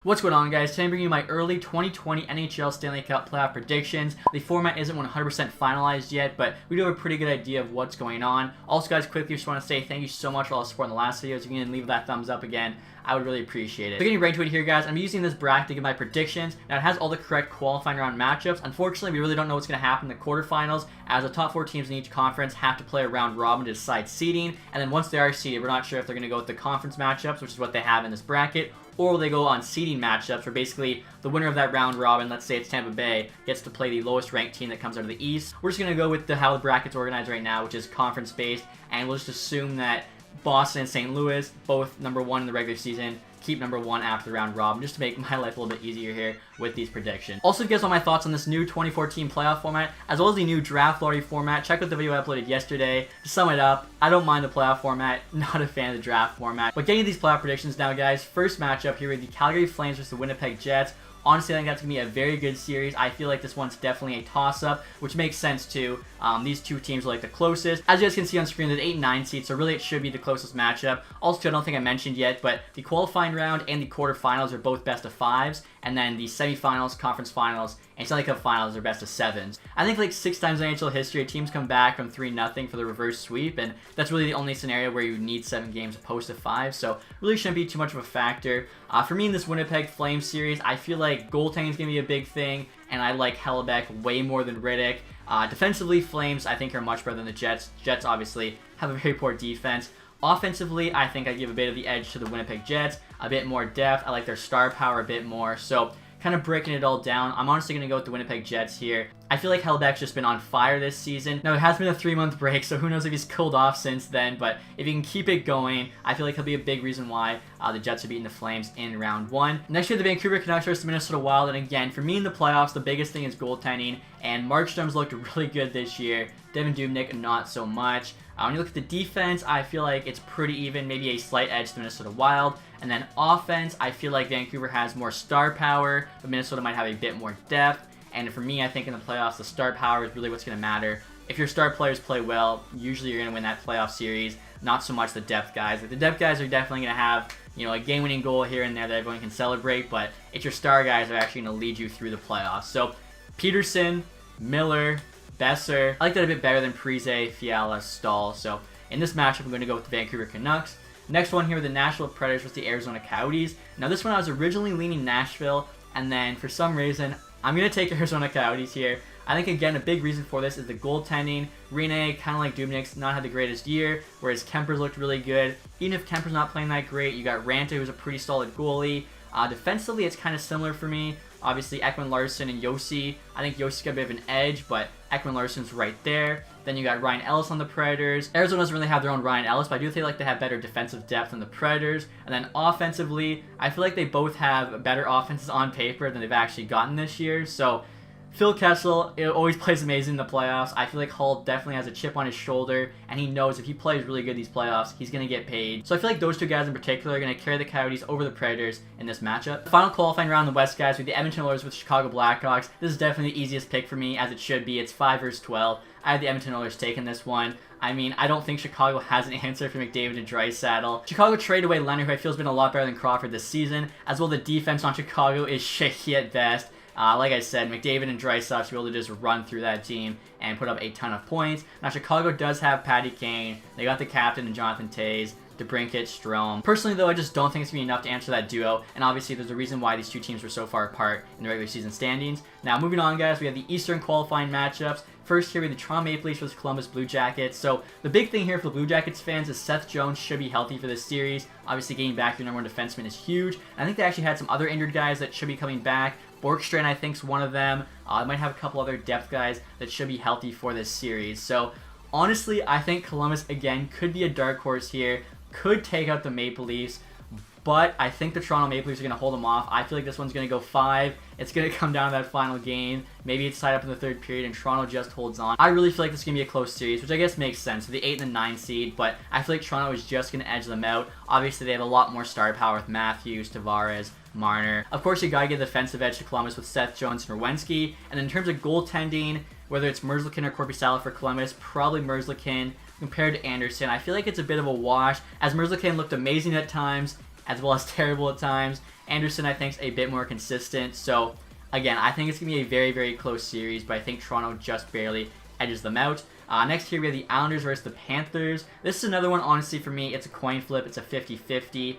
What's going on, guys? Today I'm bringing you my early 2020 NHL Stanley Cup playoff predictions. The format isn't 100% finalized yet, but we do have a pretty good idea of what's going on. Also, guys, quickly just want to say thank you so much for all the support in the last videos. If you can leave that thumbs up again, I would really appreciate it. So getting right into it here, guys, I'm using this bracket to give my predictions. Now, it has all the correct qualifying round matchups. Unfortunately, we really don't know what's going to happen in the quarterfinals, as the top 4 teams in each conference have to play a round robin to decide seeding. And then once they are seeded, we're not sure if they're going to go with the conference matchups, which is what they have in this bracket, or will they go on seeding matchups, where basically the winner of that round robin, let's say it's Tampa Bay, gets to play the lowest ranked team that comes out of the East. We're just going to go with how the bracket's organized right now, which is conference based, and we'll just assume that Boston and St. Louis, both number 1 in the regular season, keep number 1 after the round robin, just to make my life a little bit easier here with these predictions. Also, if you guys want my thoughts on this new 2014 playoff format, as well as the new draft lottery format, check out the video I uploaded yesterday. To sum it up, I don't mind the playoff format, not a fan of the draft format. But getting these playoff predictions now, guys, first matchup here with the Calgary Flames versus the Winnipeg Jets. Honestly, I think that's going to be a very good series. I feel like this one's definitely a toss-up, which makes sense too. These two teams are like the closest. As you guys can see on screen, there's 8 and 9 seeds, so really it should be the closest matchup. Also, I don't think I mentioned yet, but the qualifying round and the quarterfinals are both best of 5s, and then the semifinals, conference finals, and Stanley Cup finals are best of 7s. I think like 6 times in NHL history, teams come back from 3-0 for the reverse sweep, and that's really the only scenario where you need 7 games opposed to 5, so really shouldn't be too much of a factor. For me in this Winnipeg Flames series, I feel like goaltending is going to be a big thing, and I like Hellebuyck way more than Riddick. Defensively, Flames I think are much better than the Jets. Jets obviously have a very poor defense. Offensively, I think I give a bit of the edge to the Winnipeg Jets, a bit more depth. I like their star power a bit more, so kind of breaking it all down, I'm honestly going to go with the Winnipeg Jets here. I feel like Hellebuyck's just been on fire this season. Now, it has been a 3-month break, so who knows if he's cooled off since then, but if he can keep it going, I feel like he'll be a big reason why the Jets are beating the Flames in round 1. Next year, the Vancouver Canucks versus the Minnesota Wild, and again, for me in the playoffs, the biggest thing is goaltending, and Markstrom's looked really good this year. Devin Dubnyk, not so much. When you look at the defense, I feel like it's pretty even, maybe a slight edge to the Minnesota Wild. And then offense, I feel like Vancouver has more star power, but Minnesota might have a bit more depth. And for me, I think in the playoffs, the star power is really what's going to matter. If your star players play well, usually you're going to win that playoff series. Not so much the depth guys. Like, the depth guys are definitely going to have, you know, a game-winning goal here and there that everyone can celebrate, but it's your star guys that are actually going to lead you through the playoffs. So, Peterson, Miller, Besser. I like that a bit better than Parise, Fiala, Stahl. So in this matchup, I'm going to go with the Vancouver Canucks. Next one here with the Nashville Predators versus the Arizona Coyotes. Now this one I was originally leaning Nashville, and then for some reason, I'm going to take Arizona Coyotes here. I think, again, a big reason for this is the goaltending. Rene, kind of like Dubnyk's, not had the greatest year, whereas Kemper's looked really good. Even if Kemper's not playing that great, you got Ranta, who's a pretty solid goalie. Defensively, it's kind of similar for me. Obviously, Ekman-Larsson and Yossi. I think Yossi's got a bit of an edge, but Ekman-Larsson's right there. Then you got Ryan Ellis on the Predators. Arizona doesn't really have their own Ryan Ellis, but I do feel like they have better defensive depth than the Predators. And then offensively, I feel like they both have better offenses on paper than they've actually gotten this year. So Phil Kessel, it always plays amazing in the playoffs. I feel like Hull definitely has a chip on his shoulder, and he knows if he plays really good these playoffs, he's going to get paid. So I feel like those two guys in particular are going to carry the Coyotes over the Predators in this matchup. The final qualifying round in the West, guys, with the Edmonton Oilers with Chicago Blackhawks. This is definitely the easiest pick for me, as it should be. It's 5 versus 12. I have the Edmonton Oilers taking this one. I mean, I don't think Chicago has an answer for McDavid and Draisaitl. Chicago traded away Leonard, who I feel has been a lot better than Crawford this season. As well, the defense on Chicago is shaky at best. Like I said, McDavid and Draisaitl should be able to just run through that team and put up a ton of points. Now, Chicago does have Patty Kane. They got the captain and Jonathan Toews, DeBrincat, Strome. Personally, though, I just don't think it's going to be enough to answer that duo, and obviously there's a reason why these two teams were so far apart in the regular season standings. Now, moving on, guys, we have the Eastern qualifying matchups. First here, we have the Toronto Maple Leafs versus Columbus Blue Jackets. So the big thing here for the Blue Jackets fans is Seth Jones should be healthy for this series. Obviously, getting back their #1 defenseman is huge. And I think they actually had some other injured guys that should be coming back. Borkstrand, I think, is one of them. They might have a couple other depth guys that should be healthy for this series. So honestly, I think Columbus, again, could be a dark horse here. Could take out the Maple Leafs. But I think the Toronto Maple Leafs are going to hold them off. I feel like this one's going to go 5. It's going to come down to that final game. Maybe it's tied up in the 3rd period and Toronto just holds on. I really feel like this is going to be a close series, which I guess makes sense for the 8 and the 9 seed. But I feel like Toronto is just going to edge them out. Obviously, they have a lot more star power with Matthews, Tavares, Marner. Of course, you got to give the defensive edge to Columbus with Seth Jones and Nerwinski. And in terms of goaltending, whether it's Merzlikins or Korpisalo for Columbus, probably Merzlikins compared to Anderson. I feel like it's a bit of a wash, as Merzlikins looked amazing at times, as well as terrible at times. Anderson, I think, is a bit more consistent. So, again, I think it's going to be a very, very close series, but I think Toronto just barely edges them out. Next here, we have the Islanders versus the Panthers. This is another one, honestly, for me. It's a coin flip. It's a 50-50.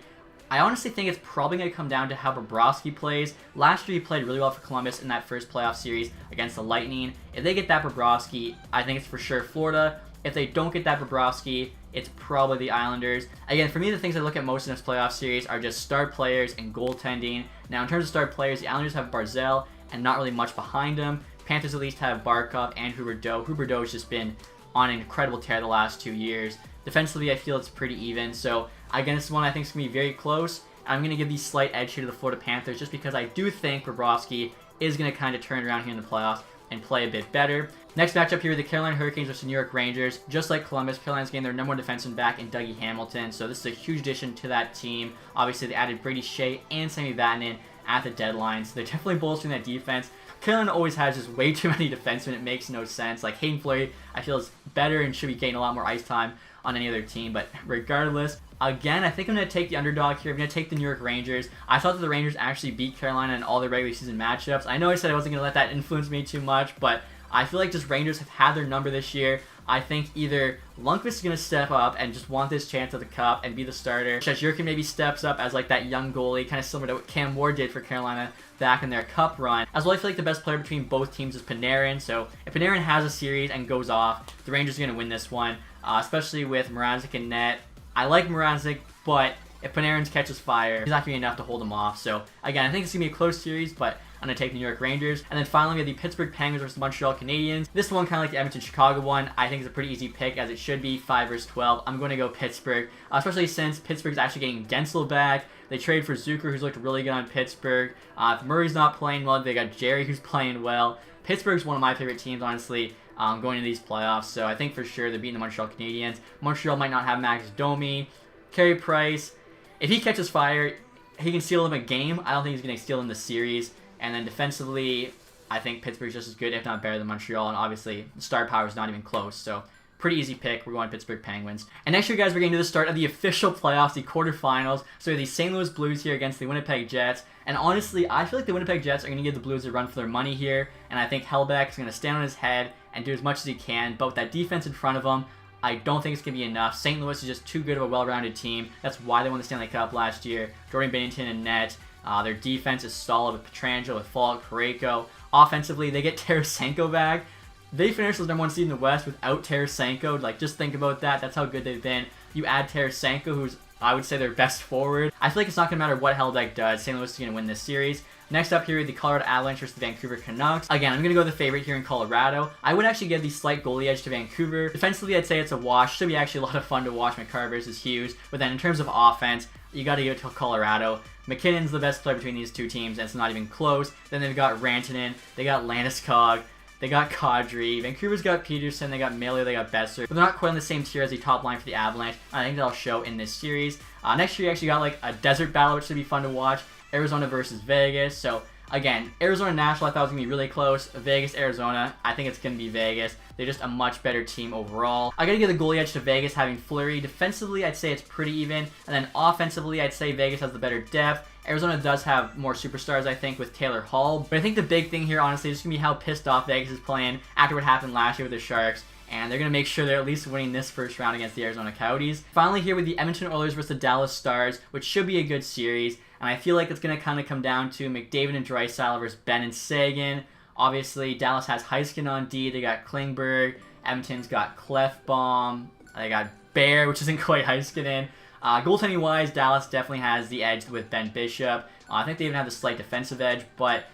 I honestly think it's probably going to come down to how Bobrovsky plays. Last year, he played really well for Columbus in that first playoff series against the Lightning. If they get that Bobrovsky, I think it's for sure Florida. If they don't get that Bobrovsky, it's probably the Islanders. Again, for me, the things I look at most in this playoff series are just star players and goaltending. Now, in terms of star players, the Islanders have Barzal and not really much behind him. Panthers at least have Barkov and Huberdeau. Huberdeau has just been on an incredible tear the last 2 years. Defensively, I feel it's pretty even. So, again, this is one I think is going to be very close. I'm going to give the slight edge here to the Florida Panthers just because I do think Bobrovsky is going to kind of turn around here in the playoffs and play a bit better. Next matchup here, the Carolina Hurricanes versus the New York Rangers. Just like Columbus, Carolina's getting their number one defenseman back in Dougie Hamilton. So this is a huge addition to that team. Obviously, they added Brady Shea and Sammy Vatanen at the deadline. So they're definitely bolstering that defense. Carolina always has just way too many defensemen. It makes no sense. Like Hayden Fleury, I feel is better and should be getting a lot more ice time on any other team. But regardless, again, I think I'm going to take the underdog here. I'm going to take the New York Rangers. I thought that the Rangers actually beat Carolina in all their regular season matchups. I know I said I wasn't going to let that influence me too much, but I feel like just Rangers have had their number this year. I think either Lundqvist is going to step up and just want this chance at the cup and be the starter. Shesterkin maybe steps up as like that young goalie, kind of similar to what Cam Ward did for Carolina back in their cup run. As well, I feel like the best player between both teams is Panarin. So if Panarin has a series and goes off, the Rangers are going to win this one, especially with Mrazek in net. I like Mrazek, but if Panarin catches fire, he's not going to be enough to hold him off. So again, I think it's going to be a close series, but I'm going to take the New York Rangers. And then finally, we have the Pittsburgh Penguins versus the Montreal Canadiens. This one, kind of like the Edmonton-Chicago one, I think is a pretty easy pick, as it should be, 5 versus 12. I'm going to go Pittsburgh, especially since Pittsburgh's actually getting Gensel back. They trade for Zucker, who's looked really good on Pittsburgh. If Murray's not playing well, they got Jerry, who's playing well. Pittsburgh's one of my favorite teams, honestly, going into these playoffs. So I think for sure they're beating the Montreal Canadiens. Montreal might not have Max Domi. Carey Price, if he catches fire, he can steal them a game. I don't think he's going to steal them the series. And then defensively, I think Pittsburgh's just as good, if not better, than Montreal. And obviously, the star power is not even close. So, pretty easy pick. We're going Pittsburgh Penguins. And next year, guys, we're getting to the start of the official playoffs, the quarterfinals. So, we have the St. Louis Blues here against the Winnipeg Jets. And honestly, I feel like the Winnipeg Jets are going to give the Blues a run for their money here. And I think Hellbeck is going to stand on his head and do as much as he can. But with that defense in front of him, I don't think it's going to be enough. St. Louis is just too good of a well-rounded team. That's why they won the Stanley Cup last year. Jordan Binnington in net. Their defense is solid with Pietrangelo, with Falk, Parayko. Offensively, they get Tarasenko back. They finished as number one seed in the West without Tarasenko. Like, just think about that. That's how good they've been. You add Tarasenko, who's, I would say, their best forward. I feel like it's not going to matter what Hellbeck does. St. Louis is going to win this series. Next up here, the Colorado Avalanche versus the Vancouver Canucks. Again, I'm going to go with the favorite here in Colorado. I would actually give the slight goalie edge to Vancouver. Defensively, I'd say it's a wash. Should be actually a lot of fun to watch. McCarr versus Hughes. But then in terms of offense, you got to give it to Colorado. McKinnon's the best player between these two teams, and it's not even close. Then they've got Rantanen, they got Landeskog, they got Kadri. Vancouver's got Peterson, they got Mailer, they got Besser. But they're not quite on the same tier as the top line for the Avalanche. I think that'll show in this series. Next year, you actually got like a desert battle, which should be fun to watch. Arizona versus Vegas. So again, Arizona Nashville, I thought was going to be really close. Vegas, Arizona, I think it's going to be Vegas. They're just a much better team overall. I got to give the goalie edge to Vegas, having Fleury. Defensively, I'd say it's pretty even. And then offensively, I'd say Vegas has the better depth. Arizona does have more superstars, I think, with Taylor Hall. But I think the big thing here, honestly, is going to be how pissed off Vegas is playing after what happened last year with the Sharks. And they're going to make sure they're at least winning this first round against the Arizona Coyotes. Finally here with the Edmonton Oilers versus the Dallas Stars, which should be a good series. And I feel like it's going to kind of come down to McDavid and Draisaitl versus Benn and Sagan. Obviously, Dallas has Heiskanen on D. They got Klingberg. Edmonton's got Clefbaum. They got Bear, which isn't quite Heiskanen. Goaltending-wise, Dallas definitely has the edge with Ben Bishop. I think they even have the slight defensive edge. But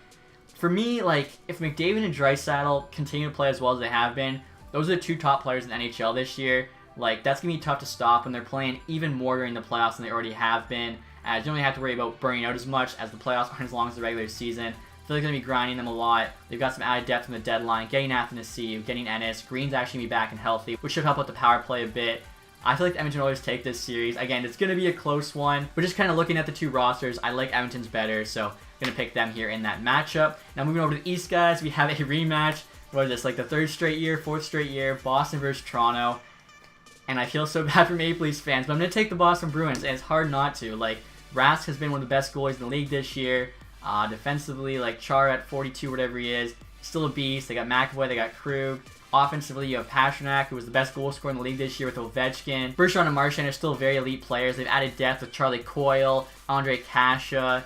for me, like, if McDavid and Draisaitl continue to play as well as they have been, those are the two top players in the NHL this year. Like, that's going to be tough to stop when they're playing even more during the playoffs than they already have been. As you don't really have to worry about burning out as much, as the playoffs aren't as long as the regular season. I feel like they're going to be grinding them a lot. They've got some added depth from the deadline, getting Athanasiou, getting Ennis. Green's actually going to be back and healthy, which should help out the power play a bit. I feel like the Edmonton Oilers take this series. Again, it's going to be a close one, but just kind of looking at the two rosters, I like Edmonton's better, so I'm going to pick them here in that matchup. Now moving over to the East, guys, we have a rematch. What is this, like the third straight year, fourth straight year, Boston versus Toronto. And I feel so bad for Maple Leafs fans, but I'm going to take the Boston Bruins, and it's hard not to. Like, Rask has been one of the best goalies in the league this year. Defensively, like Char at 42, whatever he is, still a beast. They got McAvoy, they got Krug. Offensively, you have Pasternak, who was the best goal scorer in the league this year with Ovechkin. Bergeron and Marchand are still very elite players. They've added depth with Charlie Coyle, Andre Kasha.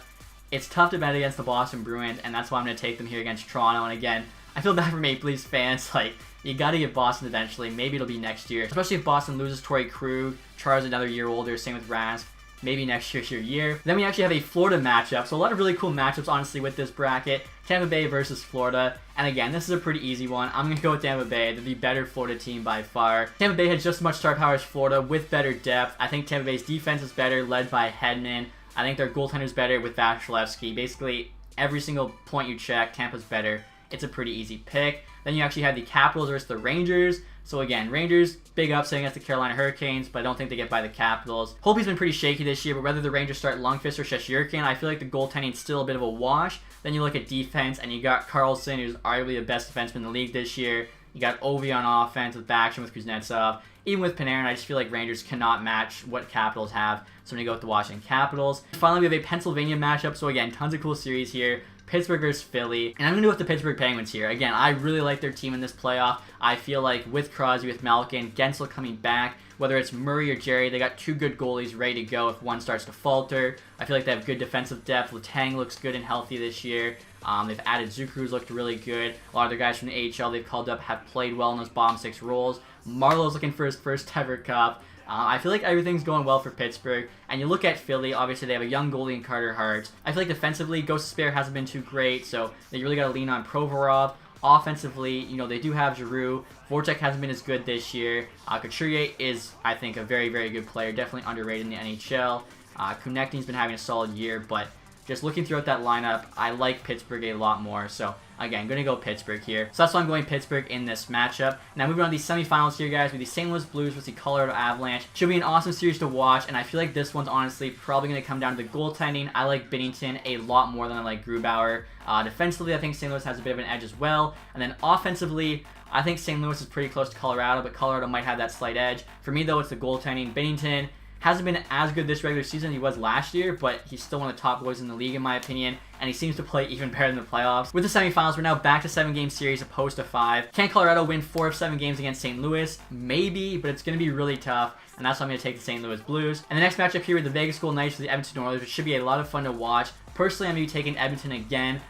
It's tough to bet against the Boston Bruins, and that's why I'm going to take them here against Toronto. And again, I feel bad for Maple Leafs fans. Like, you got to get Boston eventually. Maybe it'll be next year, especially if Boston loses Torrey Krug. Char's another year older, same with Rask. Maybe next year's your year. Then we actually have a Florida matchup. So a lot of really cool matchups, honestly, with this bracket. Tampa Bay versus Florida. And again, this is a pretty easy one. I'm going to go with Tampa Bay. They're the better Florida team by far. Tampa Bay has just as much star power as Florida with better depth. I think Tampa Bay's defense is better, led by Hedman. I think their goaltender is better with Vasilevsky. Basically, every single point you check, Tampa's better. It's a pretty easy pick. Then you actually have the Capitals versus the Rangers. So again, Rangers, big upset against the Carolina Hurricanes, but I don't think they get by the Capitals. Holtby's been pretty shaky this year, but whether the Rangers start Lundqvist or Shesterkin, I feel like the goaltending's still a bit of a wash. Then you look at defense, and you got Carlson, who's arguably the best defenseman in the league this year. You got Ovi on offense with Backstrom, with Kuznetsov. Even with Panarin, I just feel like Rangers cannot match what Capitals have. So I'm going to go with the Washington Capitals. Finally, we have a Pennsylvania matchup. So again, tons of cool series here. Pittsburgh versus Philly. And I'm going to go with the Pittsburgh Penguins here. Again, I really like their team in this playoff. I feel like with Crosby, with Malkin, Gensel coming back, whether it's Murray or Jerry, they got two good goalies ready to go if one starts to falter. I feel like they have good defensive depth. Letang looks good and healthy this year. They've added Zucker, who's looked really good. A lot of their guys from the AHL they've called up have played well in those bottom six roles. Marlowe's looking for his first ever cup. I feel like everything's going well for Pittsburgh. And you look at Philly, obviously they have a young goalie in Carter Hart. I feel like defensively, Ghost Spare hasn't been too great, so they really got to lean on Provorov. Offensively, you know, they do have Giroux. Voracek hasn't been as good this year. Couturier is, I think, a very, very good player. Definitely underrated in the NHL. Konechny's been having a solid year, but just looking throughout that lineup, I like Pittsburgh a lot more. So, again, going to go Pittsburgh here. So that's why I'm going Pittsburgh in this matchup. Now, moving on to the semifinals here, guys, with the St. Louis Blues versus the Colorado Avalanche. Should be an awesome series to watch, and I feel like this one's honestly probably going to come down to the goaltending. I like Binnington a lot more than I like Grubauer. Defensively, I think St. Louis has a bit of an edge as well. And then offensively, I think St. Louis is pretty close to Colorado, but Colorado might have that slight edge. For me, though, it's the goaltending. Binnington hasn't been as good this regular season as he was last year, but he's still one of the top goalies in the league, in my opinion, and he seems to play even better in the playoffs. With the semifinals, we're now back to 7-game series opposed to 5. Can Colorado win 4 of 7 games against St. Louis? Maybe, but it's going to be really tough, and that's why I'm going to take the St. Louis Blues. And the next matchup here with the Vegas Golden Knights for the Edmonton Oilers, which should be a lot of fun to watch. Personally, I'm going to be taking Edmonton again.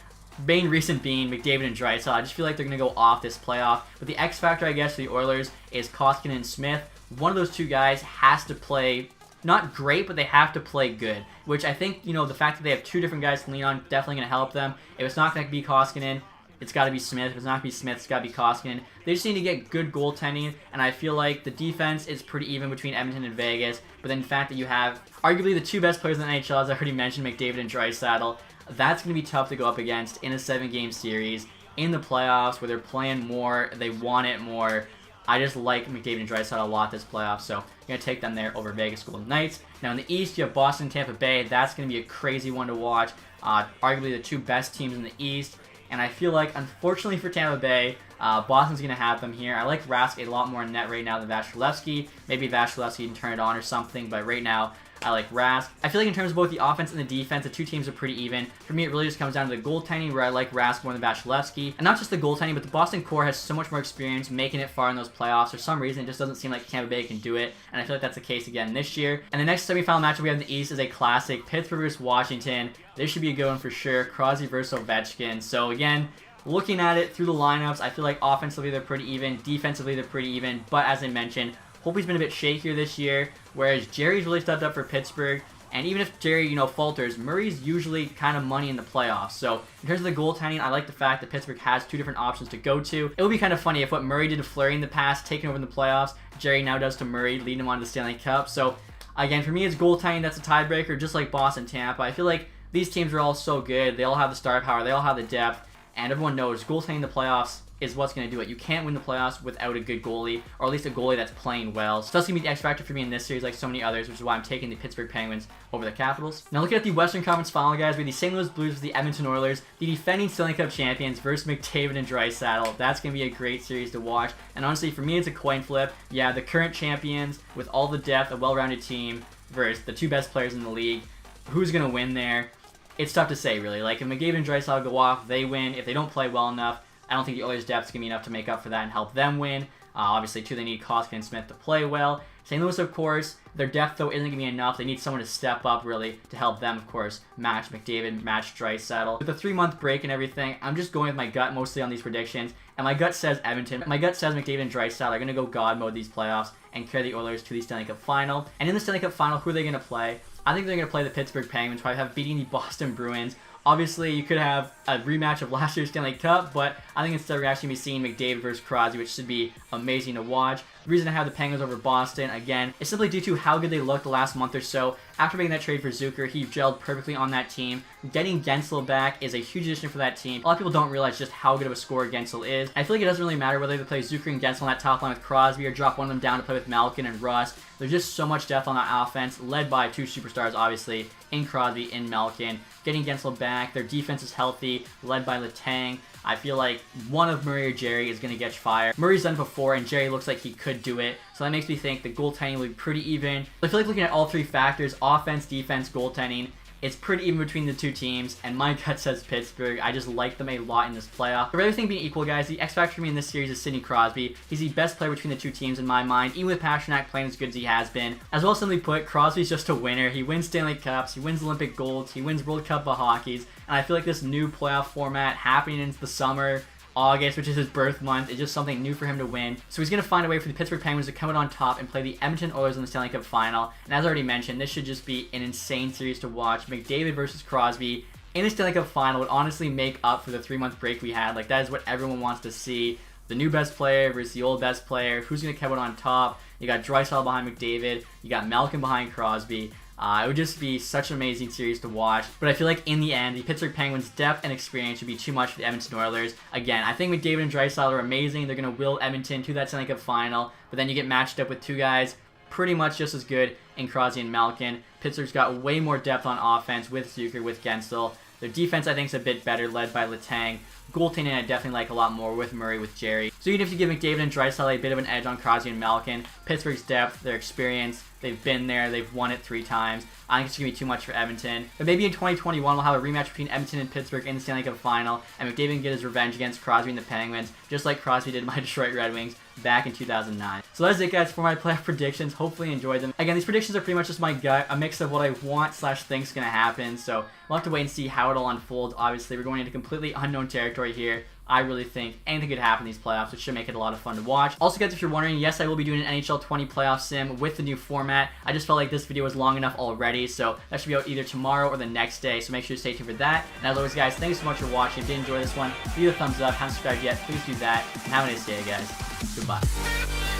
Main reason being McDavid and Draisaitl. I just feel like they're going to go off this playoff. But the X factor, I guess, for the Oilers is Koskinen and Smith. One of those two guys has to play not great, but they have to play good, which I think, you know, the fact that they have two different guys to lean on definitely going to help them. If it's not going to be Koskinen, it's got to be Smith. If it's not going to be Smith, it's got to be Koskinen. They just need to get good goaltending, and I feel like the defense is pretty even between Edmonton and Vegas, but then the fact that you have arguably the two best players in the NHL, as I already mentioned, McDavid and Draisaitl, that's going to be tough to go up against in a 7-game series, in the playoffs, where they're playing more, they want it more. I just like McDavid and Draisaitl a lot this playoff, so I'm going to take them there over Vegas Golden Knights. Now in the East, you have Boston and Tampa Bay. That's going to be a crazy one to watch. Arguably the two best teams in the East. And I feel like, unfortunately for Tampa Bay, Boston's going to have them here. I like Rask a lot more in net right now than Vasilevsky. Maybe Vasilevsky can turn it on or something, but right now, I like Rask. I feel like in terms of both the offense and the defense, the two teams are pretty even. For me, it really just comes down to the goaltending, where I like Rask more than Vasilevsky. And not just the goaltending, but the Boston core has so much more experience making it far in those playoffs. For some reason, it just doesn't seem like Tampa Bay can do it, and I feel like that's the case again this year. And the next semifinal matchup we have in the East is a classic, Pittsburgh versus Washington. This should be a good one for sure. Crosby versus Ovechkin. So again, looking at it through the lineups, I feel like offensively they're pretty even, defensively they're pretty even, but as I mentioned, Holtby's been a bit shakier this year, whereas Jerry's really stepped up for Pittsburgh. And even if Jerry, you know, falters, Murray's usually kind of money in the playoffs. So in terms of the goaltending, I like the fact that Pittsburgh has two different options to go to. It would be kind of funny if what Murray did to Fleury in the past, taking over in the playoffs, Jerry now does to Murray, leading him on to the Stanley Cup. So again, for me, it's goaltending that's a tiebreaker, just like Boston, Tampa. I feel like these teams are all so good. They all have the star power. They all have the depth. And everyone knows goaltending in the playoffs is what's going to do it. You can't win the playoffs without a good goalie, or at least a goalie that's playing well. So that's going to be the X factor for me in this series, like so many others, which is why I'm taking the Pittsburgh Penguins over the Capitals. Now looking at the Western Conference Final, guys, we have the St. Louis Blues with the Edmonton Oilers, the defending Stanley Cup champions versus McDavid and Draisaitl. That's going to be a great series to watch. And honestly, for me, it's a coin flip. Yeah, the current champions with all the depth, a well-rounded team, versus the two best players in the league. who's going to win there, it's tough to say, really. Like, if McDavid and Draisaitl go off, they win. If they don't play well enough, I don't think the Oilers' depth is going to be enough to make up for that and help them win. Obviously, too, they need Koskinen and Smith to play well. St. Louis, of course, their depth, though, isn't going to be enough. They need someone to step up, really, to help them, of course, match McDavid, match Draisaitl. With the 3-month break and everything, I'm just going with my gut mostly on these predictions. And my gut says Edmonton. My gut says McDavid and Draisaitl are going to go God mode these playoffs and carry the Oilers to the Stanley Cup Final. And in the Stanley Cup Final, who are they going to play? I think they're going to play the Pittsburgh Penguins, probably have beating the Boston Bruins. Obviously, you could have a rematch of last year's Stanley Cup, but I think instead we're actually going to be seeing McDavid versus Crosby, which should be amazing to watch. The reason I have the Penguins over Boston, again, is simply due to how good they looked the last month or so. After making that trade for Zucker, he gelled perfectly on that team. Getting Gensel back is a huge addition for that team. A lot of people don't realize just how good of a scorer Gensel is. I feel like it doesn't really matter whether they play Zucker and Gensel on that top line with Crosby or drop one of them down to play with Malkin and Russ. There's just so much depth on that offense, led by two superstars, obviously, in Crosby and Malkin. Getting Gensel back, their defense is healthy, led by Letang. I feel like one of Murray or Jerry is going to catch fire. Murray's done it before, and Jerry looks like he could do it. So that makes me think the goaltending will be pretty even. I feel like looking at all three factors, offense, defense, goaltending, it's pretty even between the two teams, and my gut says Pittsburgh. I just like them a lot in this playoff. For everything being equal, guys, the X factor for me in this series is Sidney Crosby. He's the best player between the two teams in my mind, even with Pastrnak playing as good as he has been. As well, simply put, Crosby's just a winner. He wins Stanley Cups, he wins Olympic golds, he wins World Cup of Hockeys, and I feel like this new playoff format happening into the summer, August, which is his birth month, is just something new for him to win. So he's going to find a way for the Pittsburgh Penguins to come out on top and play the Edmonton Oilers in the Stanley Cup Final. And as I already mentioned, this should just be an insane series to watch. McDavid versus Crosby in the Stanley Cup Final would honestly make up for the 3-month break we had. Like, that is what everyone wants to see. The new best player versus the old best player. Who's going to come out on top? You got Draisaitl behind McDavid. You got Malkin behind Crosby. It would just be such an amazing series to watch. But I feel like in the end, the Pittsburgh Penguins' depth and experience would be too much for the Edmonton Oilers. Again, I think McDavid and Draisaitl are amazing. They're going to will Edmonton to that Stanley Cup Final. But then you get matched up with two guys pretty much just as good in Crosby and Malkin. Pittsburgh's got way more depth on offense with Zucker, with Gensel. Their defense, I think, is a bit better, led by Letang. Goaltending, I definitely like a lot more with Murray, with Jerry. So even if you give McDavid and Draisaitl a bit of an edge on Crosby and Malkin, Pittsburgh's depth, their experience, they've been there, they've won it 3 times. I think it's going to be too much for Edmonton. But maybe in 2021, we'll have a rematch between Edmonton and Pittsburgh in the Stanley Cup Final, and McDavid can get his revenge against Crosby and the Penguins, just like Crosby did my Detroit Red Wings back in 2009. So that's it, guys, for my playoff predictions. Hopefully you enjoyed them. Again, these predictions are pretty much just my gut, a mix of what I want / think's going to happen. So we'll have to wait and see how it all unfolds. Obviously, we're going into completely unknown territory here. I really think anything could happen in these playoffs, which should make it a lot of fun to watch. Also, guys, if you're wondering, yes, I will be doing an NHL 20 playoff sim with the new format. I just felt like this video was long enough already, so that should be out either tomorrow or the next day, so make sure to stay tuned for that. And as always, guys, thanks so much for watching. If you did enjoy this one, leave a thumbs up. Haven't subscribed yet, please do that. And have a nice day, guys. Goodbye.